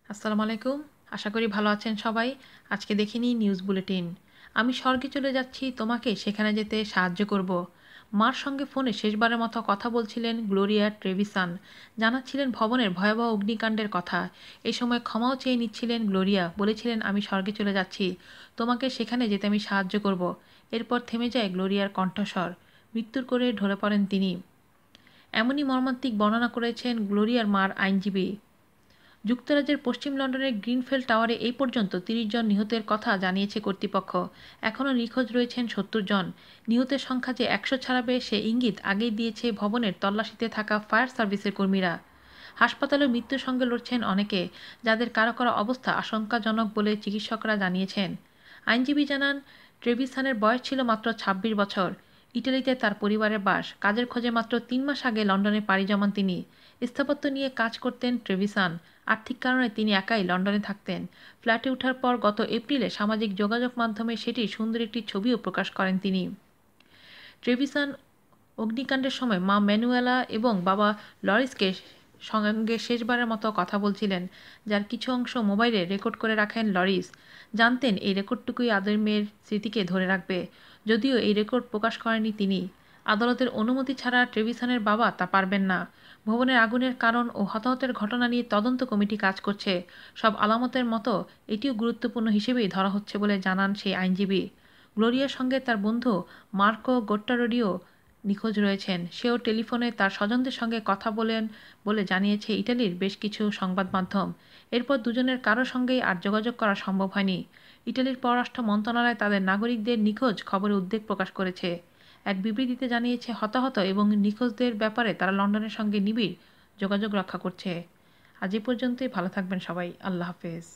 আসসালামু আলাইকুম। আশা করি ভালো আছেন সবাই। আজকে দেখে নিই নিউজ বুলেটিন। আমি স্বর্গে চলে যাচ্ছি, তোমাকে সেখানে যেতে সাহায্য করব। মার সঙ্গে ফোনে শেষবারের মতো কথা বলছিলেন গ্লোরিয়া ট্রেভিসান। জানাচ্ছিলেন ভবনের ভয়াবহ অগ্নিকাণ্ডের কথা। এই সময় ক্ষমাও চেয়ে নিচ্ছিলেন গ্লোরিয়া। বলেছিলেন, আমি স্বর্গে চলে যাচ্ছি, তোমাকে সেখানে যেতে আমি সাহায্য করব। এরপর থেমে যায় গ্লোরিয়ার কণ্ঠস্বর। মৃত্যুর কোলে ঢলে পড়েন তিনি। এমনই মর্মান্তিক বর্ণনা করেছেন গ্লোরিয়ার মার আইনজীবী। যুক্তরাজ্যের পশ্চিম লন্ডনের গ্রিনফেল টাওয়ারে এই পর্যন্ত ৩০ জন নিহতের কথা জানিয়েছে কর্তৃপক্ষ। এখনও নিখোঁজ রয়েছেন ৭০ জন। নিহতের সংখ্যা যে ১০০ ছাড়াবে সে ইঙ্গিত আগেই দিয়েছে ভবনের তল্লাশিতে থাকা ফায়ার সার্ভিসের কর্মীরা। হাসপাতালে মৃত্যুর সঙ্গে লড়ছেন অনেকে, যাদের কারো কারো অবস্থা আশঙ্কাজনক বলে চিকিৎসকরা জানিয়েছেন। আইনজীবী জানান, ট্রেভিসানের বয়স ছিল মাত্র ২৬ বছর। ইটালিতে তার পরিবারের বাস। কাজের খোঁজে মাত্র ৩ মাস আগে লন্ডনে পাড়ি জমান তিনি। স্থাপত্য নিয়ে কাজ করতেন ট্রেভিসান। আর্থিক কারণে তিনি একাই লন্ডনে থাকতেন। ফ্ল্যাটে ওঠার পর গত এপ্রিলে সামাজিক যোগাযোগ মাধ্যমে সেটির সুন্দর একটি ছবিও প্রকাশ করেন তিনি। ট্রেভিসান অগ্নিকাণ্ডের সময় মা ম্যানুয়েলা এবং বাবা লরিসকে সঙ্গে শেষবারের মতো কথা বলছিলেন, যার কিছু অংশ মোবাইলে রেকর্ড করে রাখেন লরিস। জানতেন এই রেকর্ডটুকুই আদরের মেয়ের স্মৃতিকে ধরে রাখবে। যদিও এই রেকর্ড প্রকাশ করেননি তিনি। আদালতের অনুমতি ছাড়া ট্রেভিসানের বাবা তা পারবেন না। ভবনের আগুনের কারণ ও হতাহতের ঘটনা নিয়ে তদন্ত কমিটি কাজ করছে। সব আলামতের মতো এটিও গুরুত্বপূর্ণ হিসেবেই ধরা হচ্ছে বলে জানান সেই আইনজীবী। গ্লোরিয়ার সঙ্গে তার বন্ধু মার্কো গোট্টারোডিও নিখোঁজ রয়েছেন। সেও টেলিফোনে তার স্বজনদের সঙ্গে কথা বলেন বলে জানিয়েছে ইটালির বেশ কিছু সংবাদ মাধ্যম। এরপর দুজনের কারো সঙ্গেই আর যোগাযোগ করা সম্ভব হয়নি। ইটালির পররাষ্ট্র মন্ত্রণালয় তাদের নাগরিকদের নিখোঁজ খবরে উদ্বেগ প্রকাশ করেছে। এক বিবৃতিতে জানিয়েছে, হতাহত এবং নিখোঁজদের ব্যাপারে তারা লন্ডনের সঙ্গে নিবিড় যোগাযোগ রক্ষা করছে। আজ এ পর্যন্তই। ভালো থাকবেন সবাই। আল্লাহ হাফেজ।